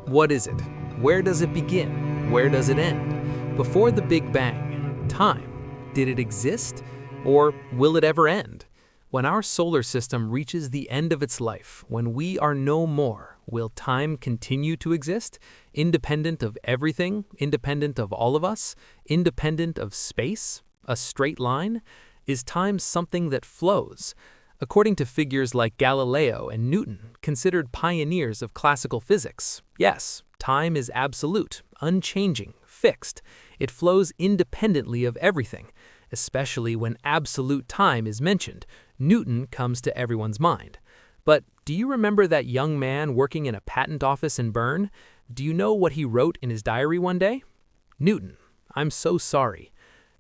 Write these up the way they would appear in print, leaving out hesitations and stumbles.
What is it? Where does it begin? Where does it end? Before the Big Bang, time, did it exist? Or will it ever end? When our solar system reaches the end of its life, when we are no more, will time continue to exist? Independent of everything? Independent of all of us? Independent of space? A straight line? Is time something that flows? According to figures like Galileo and Newton, considered pioneers of classical physics, yes, time is absolute, unchanging, fixed. It flows independently of everything. Especially when absolute time is mentioned, Newton comes to everyone's mind. But do you remember that young man working in a patent office in Bern? Do you know what he wrote in his diary one day? Newton, I'm so sorry.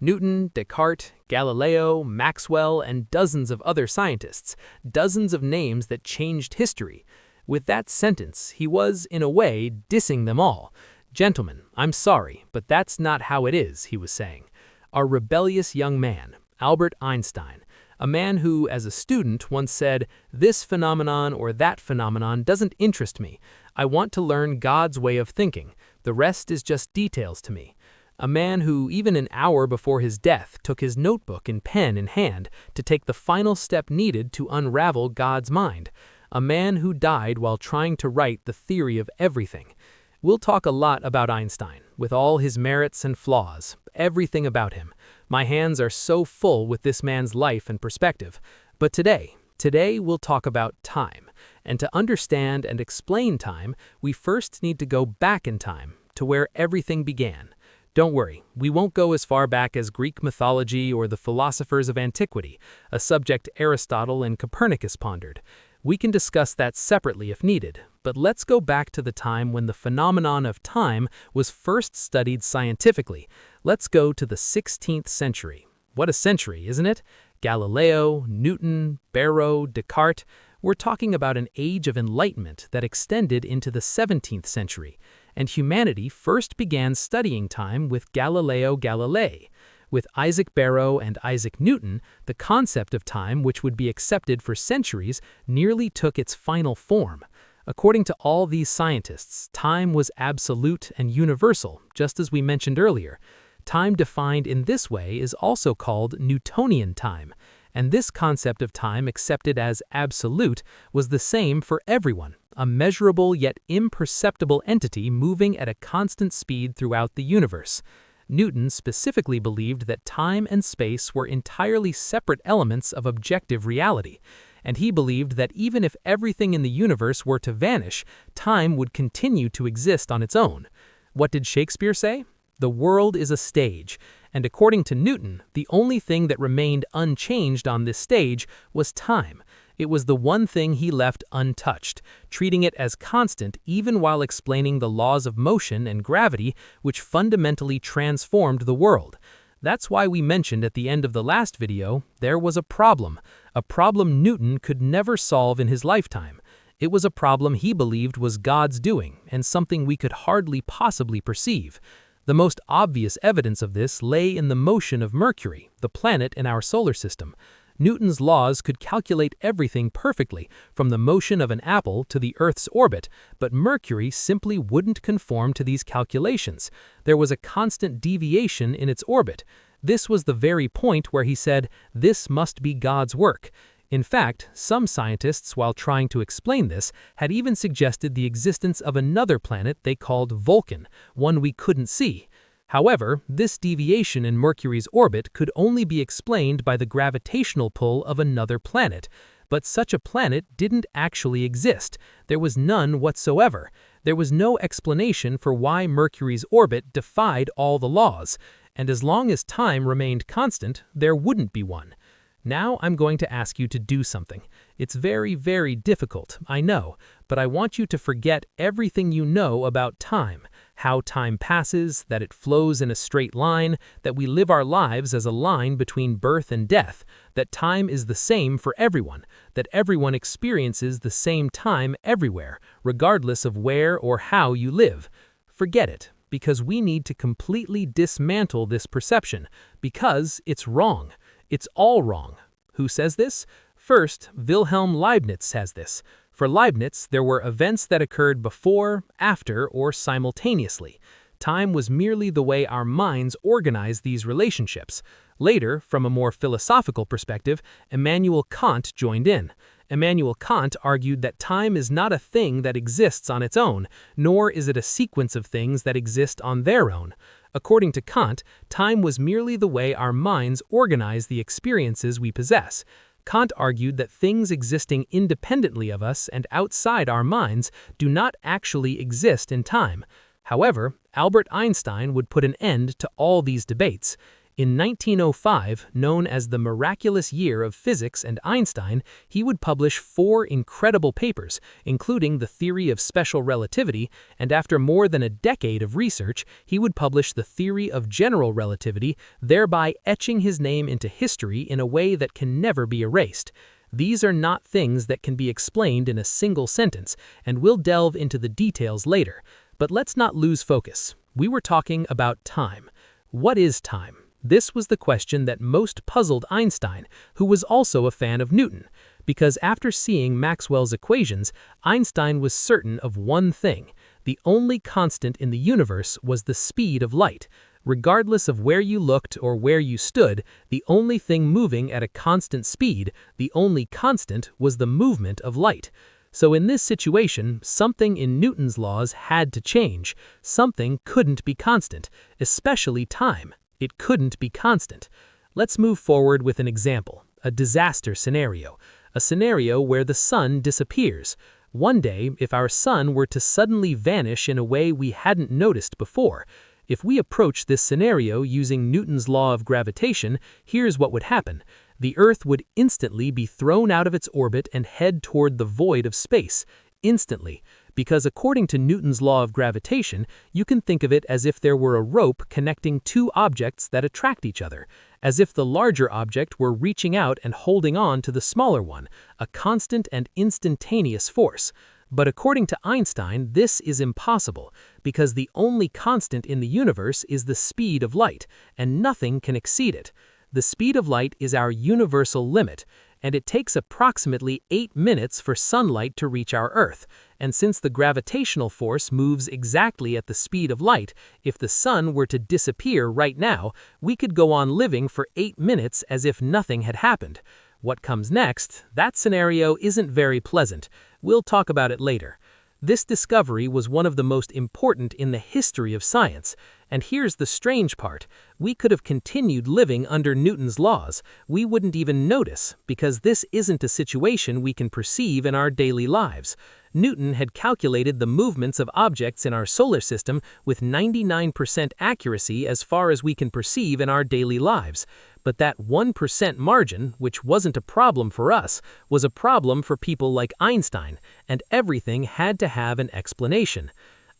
Newton, Descartes, Galileo, Maxwell, and dozens of other scientists, dozens of names that changed history. With that sentence, he was, in a way, dissing them all. Gentlemen, I'm sorry, but that's not how it is, he was saying. Our rebellious young man, Albert Einstein, a man who, as a student, once said, "This phenomenon or that phenomenon doesn't interest me. I want to learn God's way of thinking. The rest is just details to me." A man who, even an hour before his death, took his notebook and pen in hand to take the final step needed to unravel God's mind. A man who died while trying to write the theory of everything. We'll talk a lot about Einstein, with all his merits and flaws, everything about him. My hands are so full with this man's life and perspective. But today we'll talk about time. And to understand and explain time, we first need to go back in time, to where everything began. Don't worry, we won't go as far back as Greek mythology or the philosophers of antiquity, a subject Aristotle and Copernicus pondered. We can discuss that separately if needed, but let's go back to the time when the phenomenon of time was first studied scientifically. Let's go to the 16th century. What a century, isn't it? Galileo, Newton, Barrow, Descartes. We're talking about an age of enlightenment that extended into the 17th century. And humanity first began studying time with Galileo Galilei. With Isaac Barrow and Isaac Newton, the concept of time, which would be accepted for centuries, nearly took its final form. According to all these scientists, time was absolute and universal, just as we mentioned earlier. Time defined in this way is also called Newtonian time, and this concept of time accepted as absolute was the same for everyone, a measurable yet imperceptible entity moving at a constant speed throughout the universe. Newton specifically believed that time and space were entirely separate elements of objective reality, and he believed that even if everything in the universe were to vanish, time would continue to exist on its own. What did Shakespeare say? The world is a stage, and according to Newton, the only thing that remained unchanged on this stage was time. It was the one thing he left untouched, treating it as constant even while explaining the laws of motion and gravity which fundamentally transformed the world. That's why we mentioned at the end of the last video, there was a problem Newton could never solve in his lifetime. It was a problem he believed was God's doing and something we could hardly possibly perceive. The most obvious evidence of this lay in the motion of Mercury, the planet in our solar system. Newton's laws could calculate everything perfectly, from the motion of an apple to the Earth's orbit, but Mercury simply wouldn't conform to these calculations. There was a constant deviation in its orbit. This was the very point where he said, "This must be God's work." In fact, some scientists, while trying to explain this, had even suggested the existence of another planet they called Vulcan, one we couldn't see. However, this deviation in Mercury's orbit could only be explained by the gravitational pull of another planet. But such a planet didn't actually exist. There was none whatsoever. There was no explanation for why Mercury's orbit defied all the laws. And as long as time remained constant, there wouldn't be one. Now I'm going to ask you to do something. It's very, very difficult, I know, but I want you to forget everything you know about time, how time passes, that it flows in a straight line, that we live our lives as a line between birth and death, that time is the same for everyone, that everyone experiences the same time everywhere, regardless of where or how you live. Forget it, because we need to completely dismantle this perception, because it's wrong. It's all wrong. Who says this? First, Wilhelm Leibniz says this. For Leibniz, there were events that occurred before, after, or simultaneously. Time was merely the way our minds organize these relationships. Later, from a more philosophical perspective, Immanuel Kant joined in. Immanuel Kant argued that time is not a thing that exists on its own, nor is it a sequence of things that exist on their own. According to Kant, time was merely the way our minds organize the experiences we possess. Kant argued that things existing independently of us and outside our minds do not actually exist in time. However, Albert Einstein would put an end to all these debates. In 1905, known as the miraculous year of physics and Einstein, he would publish 4 incredible papers, including the theory of special relativity, and after more than a decade of research, he would publish the theory of general relativity, thereby etching his name into history in a way that can never be erased. These are not things that can be explained in a single sentence, and we'll delve into the details later. But let's not lose focus. We were talking about time. What is time? This was the question that most puzzled Einstein, who was also a fan of Newton, because after seeing Maxwell's equations, Einstein was certain of one thing: the only constant in the universe was the speed of light. Regardless of where you looked or where you stood, the only thing moving at a constant speed, the only constant, was the movement of light. So in this situation, something in Newton's laws had to change. Something couldn't be constant, especially time. It couldn't be constant. Let's move forward with an example, a disaster scenario, a scenario where the sun disappears. One day, if our sun were to suddenly vanish in a way we hadn't noticed before, if we approach this scenario using Newton's law of gravitation, here's what would happen. The Earth would instantly be thrown out of its orbit and head toward the void of space. Instantly. Because according to Newton's law of gravitation, you can think of it as if there were a rope connecting 2 objects that attract each other, as if the larger object were reaching out and holding on to the smaller one, a constant and instantaneous force. But according to Einstein, this is impossible, because the only constant in the universe is the speed of light, and nothing can exceed it. The speed of light is our universal limit, and it takes approximately 8 minutes for sunlight to reach our Earth. And since the gravitational force moves exactly at the speed of light, if the sun were to disappear right now, we could go on living for 8 minutes as if nothing had happened. What comes next? That scenario isn't very pleasant. We'll talk about it later. This discovery was one of the most important in the history of science. And here's the strange part. We could have continued living under Newton's laws. We wouldn't even notice, because this isn't a situation we can perceive in our daily lives. Newton had calculated the movements of objects in our solar system with 99% accuracy as far as we can perceive in our daily lives. But that 1% margin, which wasn't a problem for us, was a problem for people like Einstein, and everything had to have an explanation.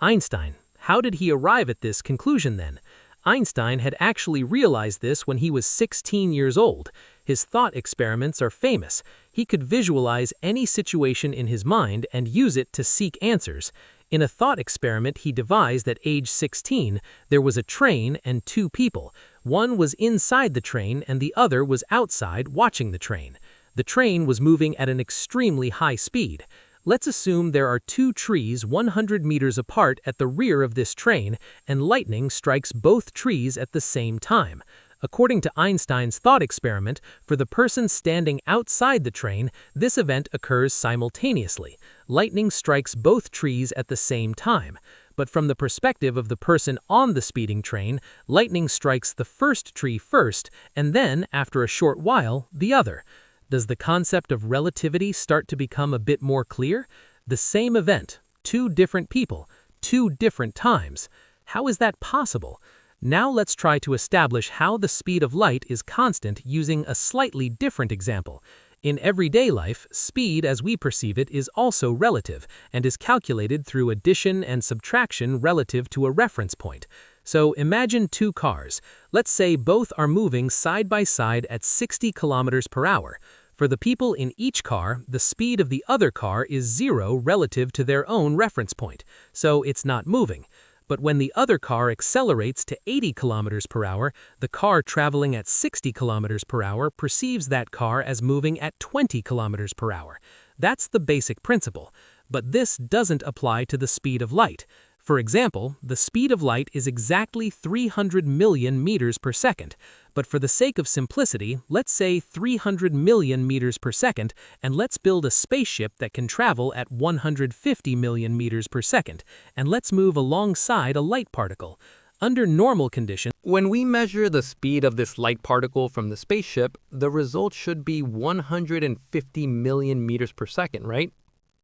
Einstein, how did he arrive at this conclusion then? Einstein had actually realized this when he was 16 years old. His thought experiments are famous. He could visualize any situation in his mind and use it to seek answers. In a thought experiment he devised at age 16, there was a train and 2 people. One was inside the train and the other was outside watching the train. The train was moving at an extremely high speed. Let's assume there are 2 trees 100 meters apart at the rear of this train, and lightning strikes both trees at the same time. According to Einstein's thought experiment, for the person standing outside the train, this event occurs simultaneously. Lightning strikes both trees at the same time. But from the perspective of the person on the speeding train, lightning strikes the first tree first, and then, after a short while, the other. Does the concept of relativity start to become a bit more clear? The same event, 2 different people, 2 different times. How is that possible? Now let's try to establish how the speed of light is constant using a slightly different example. In everyday life, speed as we perceive it is also relative and is calculated through addition and subtraction relative to a reference point. So imagine 2 cars. Let's say both are moving side by side at 60 kilometers per hour. For the people in each car, the speed of the other car is 0 relative to their own reference point, so it's not moving. But when the other car accelerates to 80 kilometers per hour, the car traveling at 60 kilometers per hour perceives that car as moving at 20 kilometers per hour. That's the basic principle, but this doesn't apply to the speed of light. For example, the speed of light is exactly 300 million meters per second, but for the sake of simplicity, let's say 300 million meters per second, and let's build a spaceship that can travel at 150 million meters per second, and let's move alongside a light particle. Under normal conditions, when we measure the speed of this light particle from the spaceship, the result should be 150 million meters per second, right?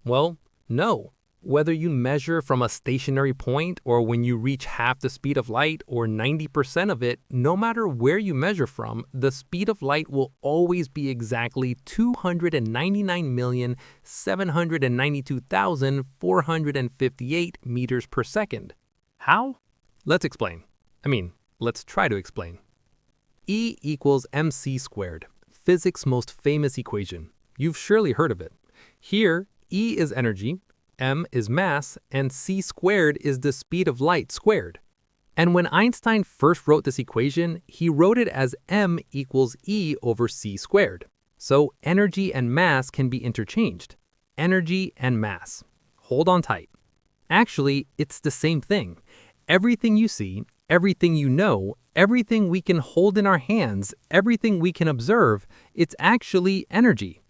Well, no. Whether you measure from a stationary point or when you reach half the speed of light or 90% of it, no matter where you measure from, the speed of light will always be exactly 299,792,458 meters per second. How? Let's explain. Let's try to explain. E equals mc squared, physics' most famous equation. You've surely heard of it. Here, E is energy, m is mass, and c squared is the speed of light squared. And when Einstein first wrote this equation, he wrote it as m equals E over c squared. So energy and mass can be interchanged. Energy and mass. Hold on tight. Actually, it's the same thing. Everything you see, everything you know, everything we can hold in our hands, everything we can observe, it's actually energy.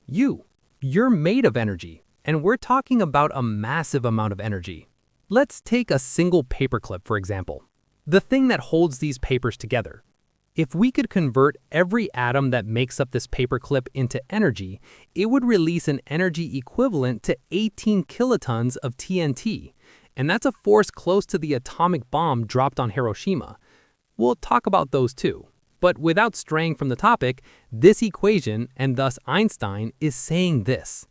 You're made of energy. And we're talking about a massive amount of energy. Let's take a single paperclip, for example. The thing that holds these papers together. If we could convert every atom that makes up this paperclip into energy, it would release an energy equivalent to 18 kilotons of TNT. And that's a force close to the atomic bomb dropped on Hiroshima. We'll talk about those too. But without straying from the topic, this equation, and thus Einstein, is saying this.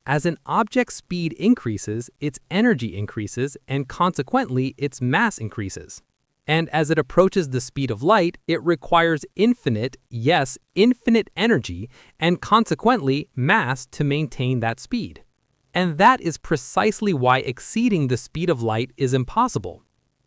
As an object's speed increases, its energy increases, and consequently, its mass increases. And as it approaches the speed of light, it requires infinite, yes, infinite energy, and consequently, mass to maintain that speed. And that is precisely why exceeding the speed of light is impossible.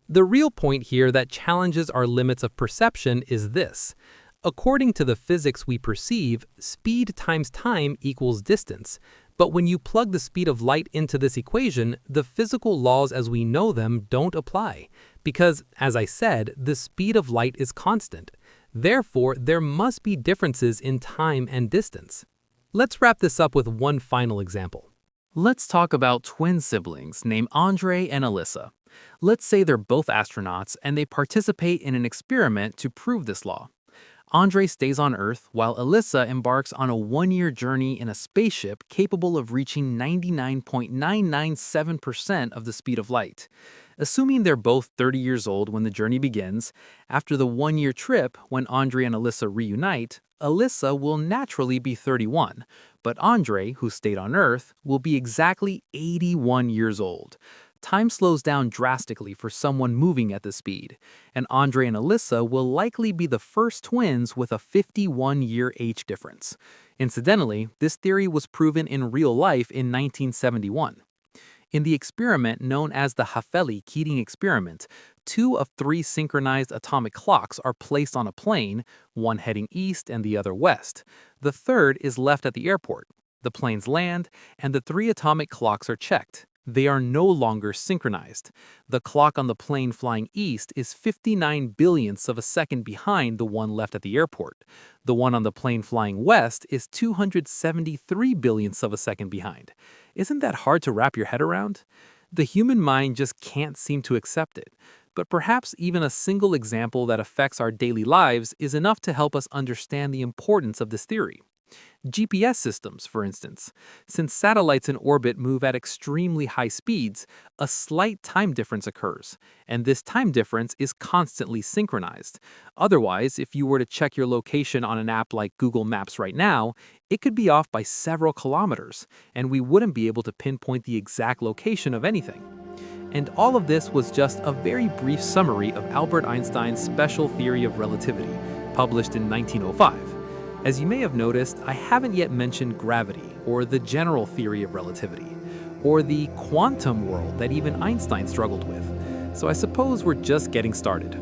The real point here that challenges our limits of perception is this. According to the physics we perceive, speed times time equals distance. But when you plug the speed of light into this equation, the physical laws as we know them don't apply. Because, as I said, the speed of light is constant. Therefore, there must be differences in time and distance. Let's wrap this up with one final example. Let's talk about twin siblings named Andre and Alyssa. Let's say they're both astronauts and they participate in an experiment to prove this law. Andre stays on Earth while Alyssa embarks on a one-year journey in a spaceship capable of reaching 99.997% of the speed of light. Assuming they're both 30 years old when the journey begins, after the one-year trip, when Andre and Alyssa reunite, Alyssa will naturally be 31, but Andre, who stayed on Earth, will be exactly 81 years old. Time slows down drastically for someone moving at this speed, and Andre and Alyssa will likely be the first twins with a 51-year age difference. Incidentally, this theory was proven in real life in 1971. In the experiment known as the Hafele-Keating experiment, 2 of 3 synchronized atomic clocks are placed on a plane, one heading east and the other west. The third is left at the airport. The planes land, and the 3 atomic clocks are checked. They are no longer synchronized. The clock on the plane flying east is 59 billionths of a second behind the one left at the airport. The one on the plane flying west is 273 billionths of a second behind. Isn't that hard to wrap your head around? The human mind just can't seem to accept it. But perhaps even a single example that affects our daily lives is enough to help us understand the importance of this theory. GPS systems, for instance. Since satellites in orbit move at extremely high speeds, a slight time difference occurs, and this time difference is constantly synchronized. Otherwise, if you were to check your location on an app like Google Maps right now, it could be off by several kilometers, and we wouldn't be able to pinpoint the exact location of anything. And all of this was just a very brief summary of Albert Einstein's special theory of relativity, published in 1905. As you may have noticed, I haven't yet mentioned gravity, or the general theory of relativity, or the quantum world that even Einstein struggled with. So I suppose we're just getting started.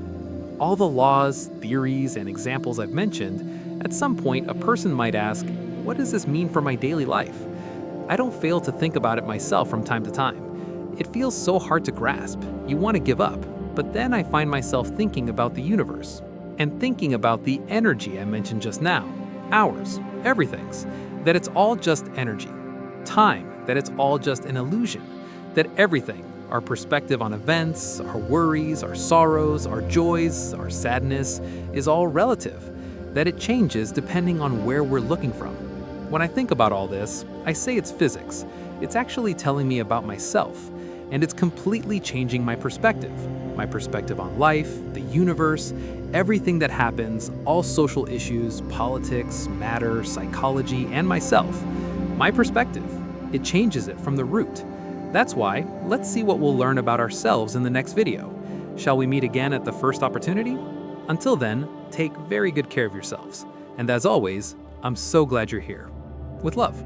All the laws, theories, and examples I've mentioned, at some point a person might ask, what does this mean for my daily life? I don't fail to think about it myself from time to time. It feels so hard to grasp. You want to give up, but then I find myself thinking about the universe and thinking about the energy I mentioned just now, ours, everything's, that it's all just energy. Time, that it's all just an illusion, that everything, our perspective on events, our worries, our sorrows, our joys, our sadness, is all relative, that it changes depending on where we're looking from. When I think about all this, I say it's physics. It's actually telling me about myself, and it's completely changing my perspective on life, the universe, everything that happens, all social issues, politics, matter, psychology, and myself. My perspective, it changes it from the root. That's why, let's see what we'll learn about ourselves in the next video. Shall we meet again at the first opportunity? Until then, take very good care of yourselves. And as always, I'm so glad you're here. With love.